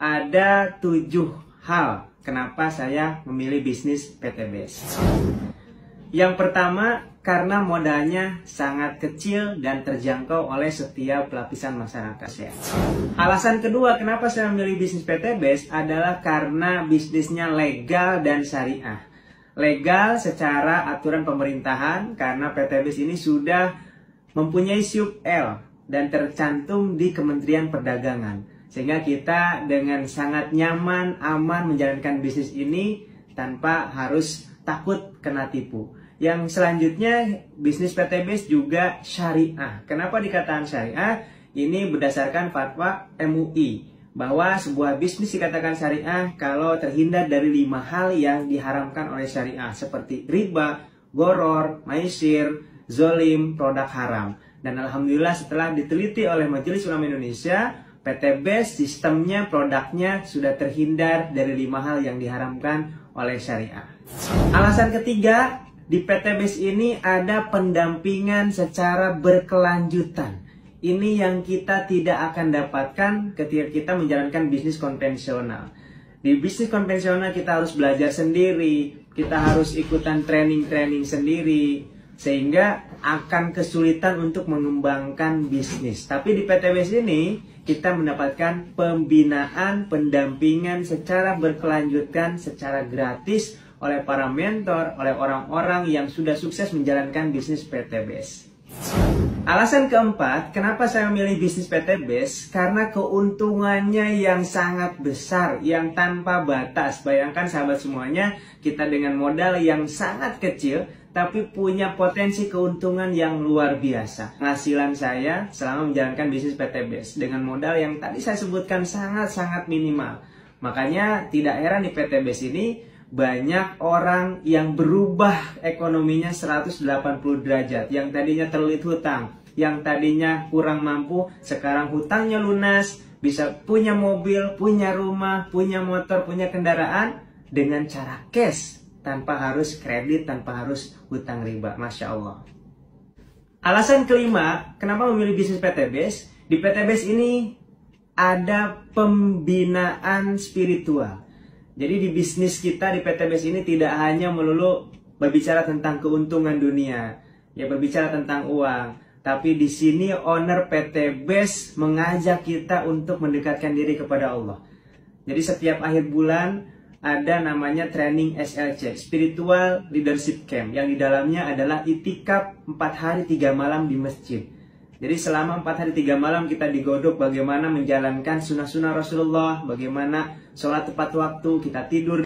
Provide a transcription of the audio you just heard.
ada 7 hal kenapa saya memilih bisnis PTBS. Yang pertama, karena modalnya sangat kecil dan terjangkau oleh setiap lapisan masyarakat. Alasan kedua kenapa saya memilih bisnis PTBS adalah karena bisnisnya legal dan syariah. Legal secara aturan pemerintahan karena PTBS ini sudah mempunyai SYUK L dan tercantum di Kementerian Perdagangan. Sehingga kita dengan sangat nyaman, aman menjalankan bisnis ini tanpa harus takut kena tipu. Yang selanjutnya, bisnis PTBS juga syariah. Kenapa dikatakan syariah? Ini berdasarkan fatwa MUI bahwa sebuah bisnis dikatakan syariah kalau terhindar dari 5 hal yang diharamkan oleh syariah, seperti riba, goror, maisir, zolim, produk haram. Dan alhamdulillah setelah diteliti oleh Majelis Ulama Indonesia, PTBS sistemnya, produknya sudah terhindar dari 5 hal yang diharamkan oleh syariah. Alasan ketiga, di PTBS ini ada pendampingan secara berkelanjutan. Ini yang kita tidak akan dapatkan ketika kita menjalankan bisnis konvensional. Di bisnis konvensional kita harus belajar sendiri, kita harus ikutan training-training sendiri, sehingga akan kesulitan untuk mengembangkan bisnis. Tapi di PTBS ini kita mendapatkan pembinaan, pendampingan secara berkelanjutan, secara gratis oleh para mentor, oleh orang-orang yang sudah sukses menjalankan bisnis PTBS. Alasan keempat, kenapa saya memilih bisnis PTBS? Karena keuntungannya yang sangat besar, yang tanpa batas. Bayangkan sahabat semuanya, kita dengan modal yang sangat kecil, tapi punya potensi keuntungan yang luar biasa. Penghasilan saya selama menjalankan bisnis PTBS dengan modal yang tadi saya sebutkan sangat-sangat minimal. Makanya tidak heran di PTBS ini banyak orang yang berubah ekonominya 180 derajat. Yang tadinya terlilit hutang, yang tadinya kurang mampu, sekarang hutangnya lunas, bisa punya mobil, punya rumah, punya motor, punya kendaraan dengan cara cash, tanpa harus kredit, tanpa harus hutang riba. Masya Allah. Alasan kelima, kenapa memilih bisnis PTBS? Di PTBS ini ada pembinaan spiritual. Jadi di bisnis kita di PTBS ini tidak hanya melulu berbicara tentang keuntungan dunia, ya berbicara tentang uang. Tapi di sini owner PTBS mengajak kita untuk mendekatkan diri kepada Allah. Jadi setiap akhir bulan ada namanya training SLC, Spiritual Leadership Camp, yang di dalamnya adalah itikaf 4 hari 3 malam di masjid. Jadi selama 4 hari 3 malam kita digodok bagaimana menjalankan sunnah-sunnah Rasulullah, bagaimana sholat tepat waktu, kita tidur